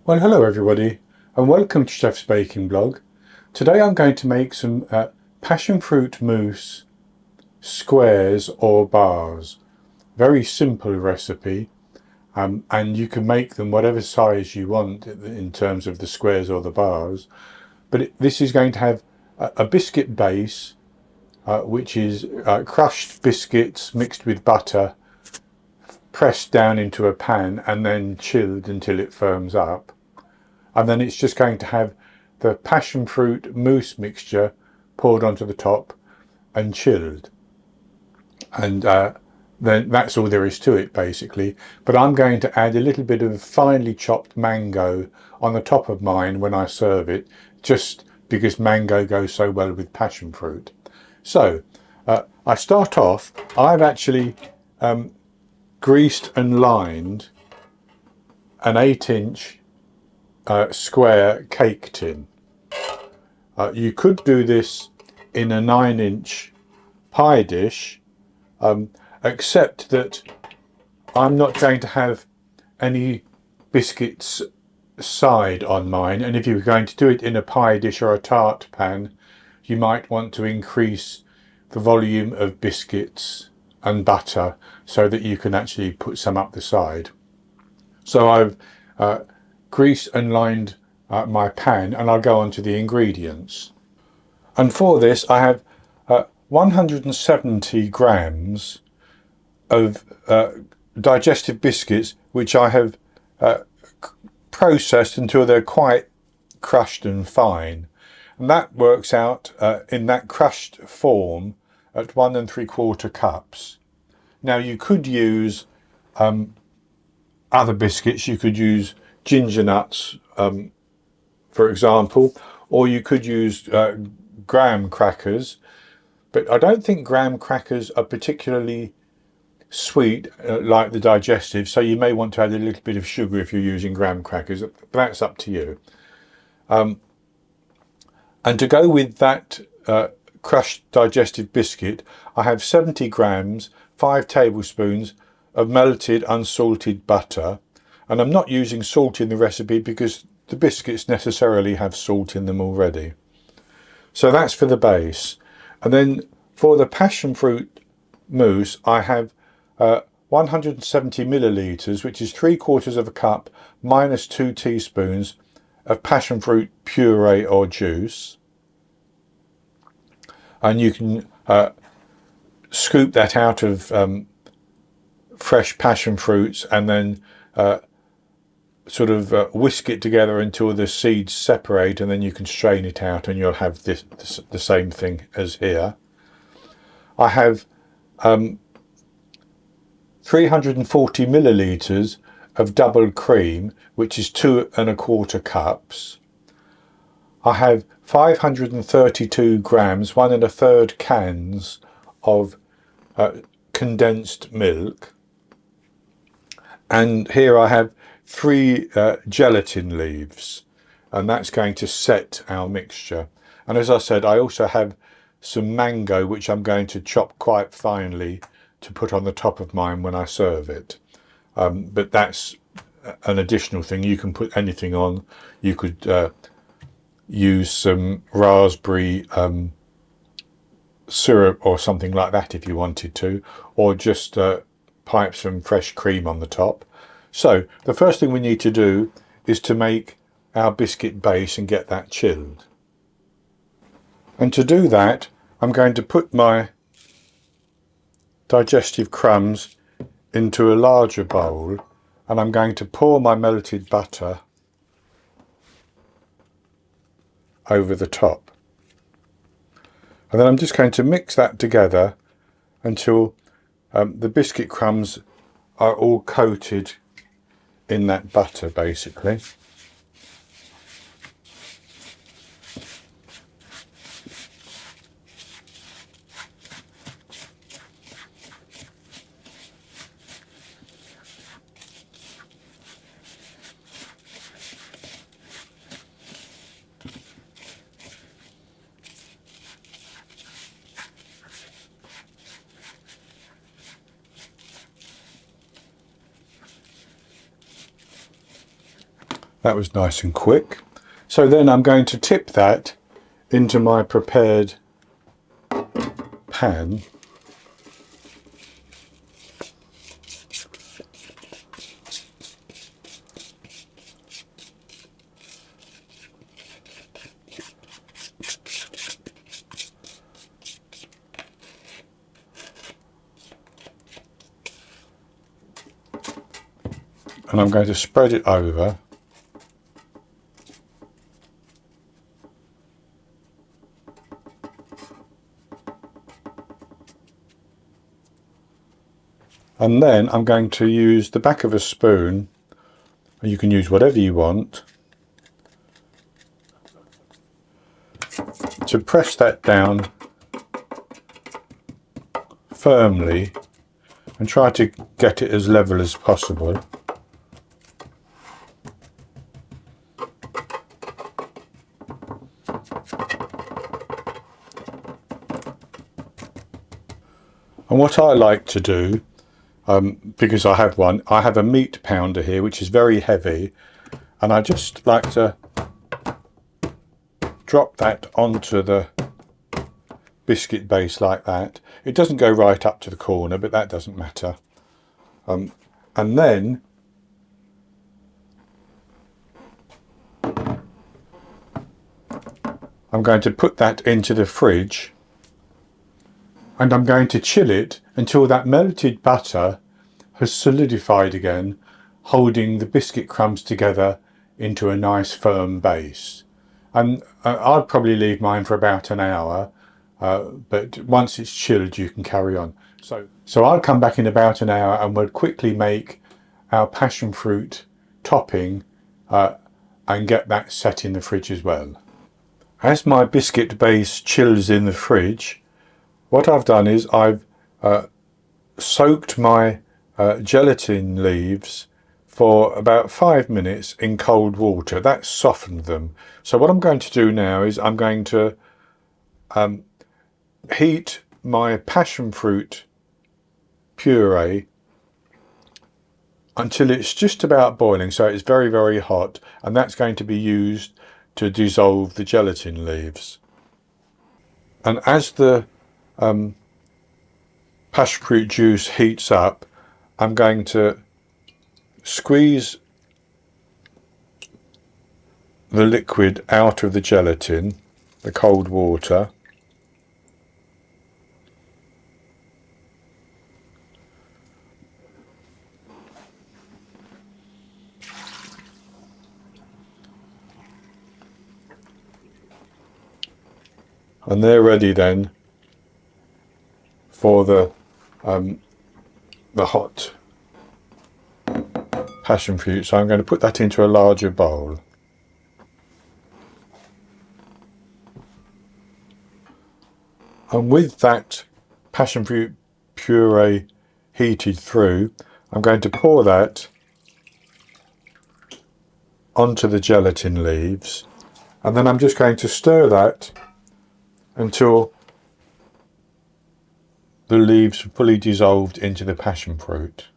Well, hello everybody and welcome to Chef's Baking Blog. Today I'm going to make some passion fruit mousse squares or bars. Very simple recipe, and you can make them whatever size you want in terms of the squares or the bars. But this is going to have a biscuit base, which is crushed biscuits mixed with butter, pressed down into a pan and then chilled until it firms up. And then it's just going to have the passion fruit mousse mixture poured onto the top and chilled. And then that's all there is to it basically. But I'm going to add a little bit of finely chopped mango on the top of mine when I serve it, just because mango goes so well with passion fruit. So I start off, I've actually greased and lined an 8-inch square cake tin. You could do this in a 9-inch pie dish, except that I'm not going to have any biscuits side on mine, and if you were going to do it in a pie dish or a tart pan, you might want to increase the volume of biscuits and butter so that you can actually put some up the side. So I've greased and lined my pan, and I'll go on to the ingredients. And for this I have 170 grams of digestive biscuits, which I have processed until they're quite crushed and fine, and that works out in that crushed form at 1 3/4 cups. Now you could use other biscuits. You could use ginger nuts, for example, or you could use graham crackers, but I don't think graham crackers are particularly sweet like the digestive, so you may want to add a little bit of sugar if you're using graham crackers, but that's up to you. And to go with that crushed digestive biscuit, I have 70 grams, 5 tablespoons of melted unsalted butter, and I'm not using salt in the recipe because the biscuits necessarily have salt in them already. So that's for the base. And then for the passion fruit mousse, I have 170 millilitres, which is 3/4 cup minus 2 teaspoons of passion fruit puree or juice. And you can scoop that out of fresh passion fruits and then sort of whisk it together until the seeds separate, and then you can strain it out and you'll have the same thing as here. I have 340 millilitres of double cream, which is 2 1/4 cups. I have 532 grams, 1 1/3 cans of condensed milk. And here I have 3 gelatin leaves, and that's going to set our mixture. And as I said, I also have some mango, which I'm going to chop quite finely to put on the top of mine when I serve it. But that's an additional thing. You can put anything on. You could use some raspberry syrup or something like that if you wanted to, or just pipe some fresh cream on the top. So the first thing we need to do is to make our biscuit base and get that chilled. And to do that, I'm going to put my digestive crumbs into a larger bowl, and I'm going to pour my melted butter over the top. And then I'm just going to mix that together until the biscuit crumbs are all coated in that butter basically. That was nice and quick. So then I'm going to tip that into my prepared pan. And I'm going to spread it over. And then I'm going to use the back of a spoon, and you can use whatever you want, to press that down firmly and try to get it as level as possible. And what I like to do, because I have a meat pounder here which is very heavy, and I just like to drop that onto the biscuit base like that. It doesn't go right up to the corner, but that doesn't matter. And then I'm going to put that into the fridge, and I'm going to chill it until that melted butter has solidified again, holding the biscuit crumbs together into a nice firm base. And I'd probably leave mine for about an hour, but once it's chilled you can carry on. So I'll come back in about an hour and we'll quickly make our passion fruit topping and get that set in the fridge as well. As my biscuit base chills in the fridge, what I've done is I've soaked my gelatin leaves for about 5 minutes in cold water. That softened them. So what I'm going to do now is I'm going to heat my passion fruit puree until it's just about boiling, so it's very, very hot, and that's going to be used to dissolve the gelatin leaves. And as the passion fruit juice heats up, I'm going to squeeze the liquid out of the gelatin, the cold water, and they're ready then for the hot passion fruit. So I'm going to put that into a larger bowl. And with that passion fruit puree heated through, I'm going to pour that onto the gelatin leaves, and then I'm just going to stir that until the leaves are fully dissolved into the passion fruit.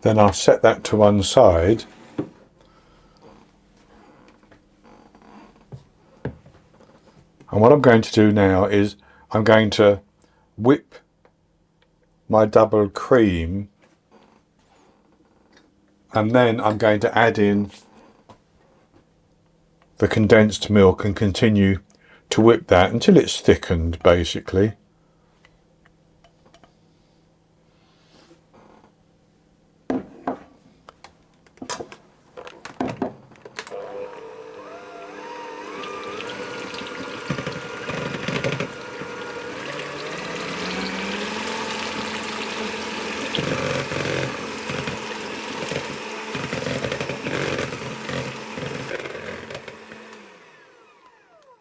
Then I'll set that to one side, and what I'm going to do now is I'm going to whip my double cream, and then I'm going to add in the condensed milk and continue to whip that until it's thickened, basically.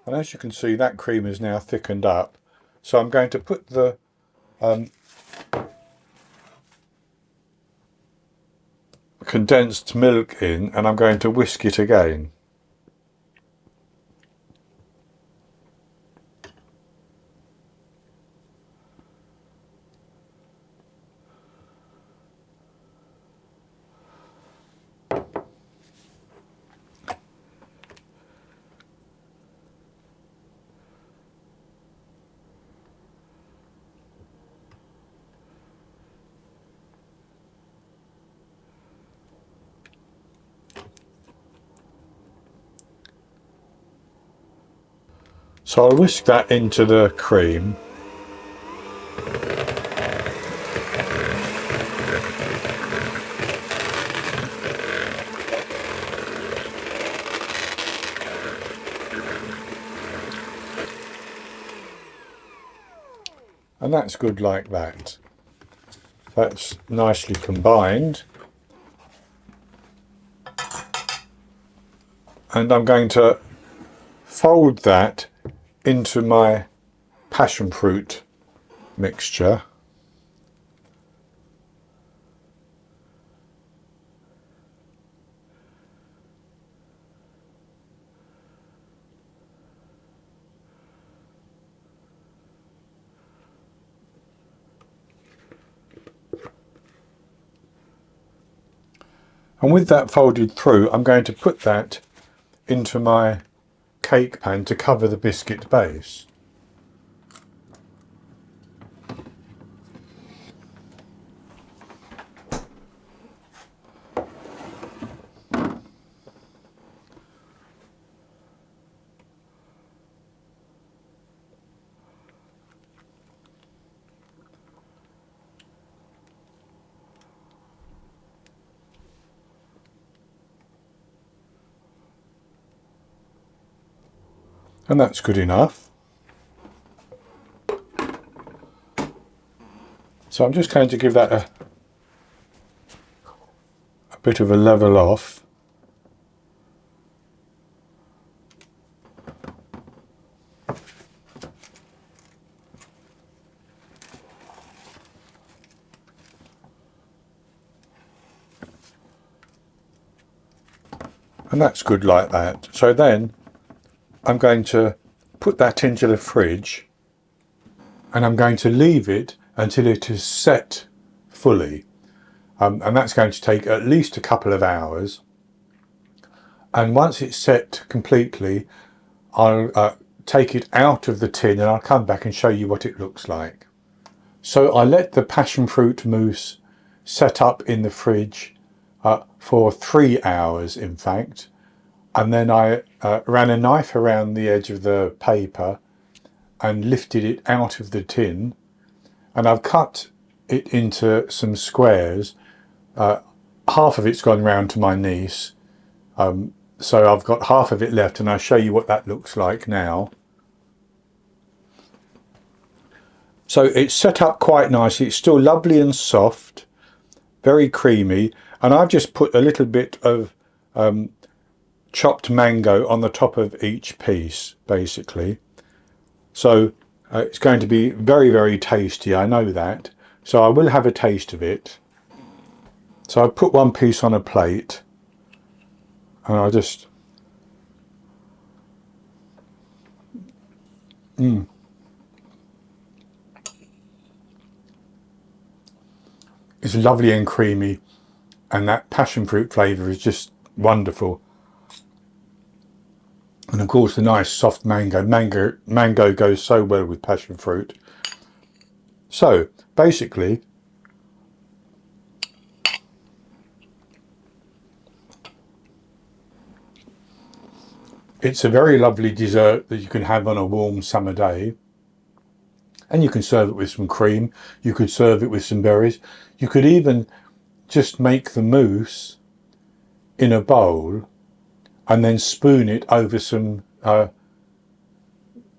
And as you can see, that cream is now thickened up. So I'm going to put the condensed milk in, and I'm going to whisk it again. So I'll whisk that into the cream. And that's good like that. That's nicely combined. And I'm going to fold that into my passion fruit mixture. And with that folded through, I'm going to put that into my cake pan to cover the biscuit base. And that's good enough. So I'm just going to give that a bit of a level off. And that's good like that. So then I'm going to put that into the fridge, and I'm going to leave it until it is set fully. And that's going to take at least a couple of hours. And once it's set completely, I'll take it out of the tin and I'll come back and show you what it looks like. So I let the passion fruit mousse set up in the fridge for 3 hours, in fact. And then I ran a knife around the edge of the paper and lifted it out of the tin. And I've cut it into some squares. Half of it's gone round to my niece. So I've got half of it left, and I'll show you what that looks like now. So it's set up quite nicely. It's still lovely and soft, very creamy. And I've just put a little bit of chopped mango on the top of each piece, basically. So it's going to be very, very tasty, I know that. So I will have a taste of it. So I put one piece on a plate, and I'll just... It's lovely and creamy, and that passion fruit flavour is just wonderful. And of course the nice soft mango. Mango goes so well with passion fruit. So basically, it's a very lovely dessert that you can have on a warm summer day. And you can serve it with some cream. You could serve it with some berries. You could even just make the mousse in a bowl and then spoon it over some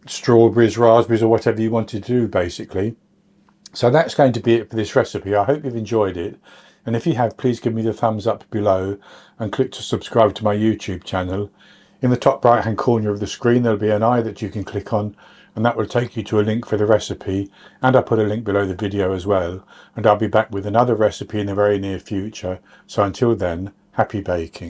strawberries, raspberries, or whatever you want to do, basically. So that's going to be it for this recipe. I hope you've enjoyed it. And if you have, please give me the thumbs up below and click to subscribe to my YouTube channel. In the top right hand corner of the screen, there'll be an eye that you can click on, and that will take you to a link for the recipe, and I'll put a link below the video as well, and I'll be back with another recipe in the very near future. So until then, happy baking.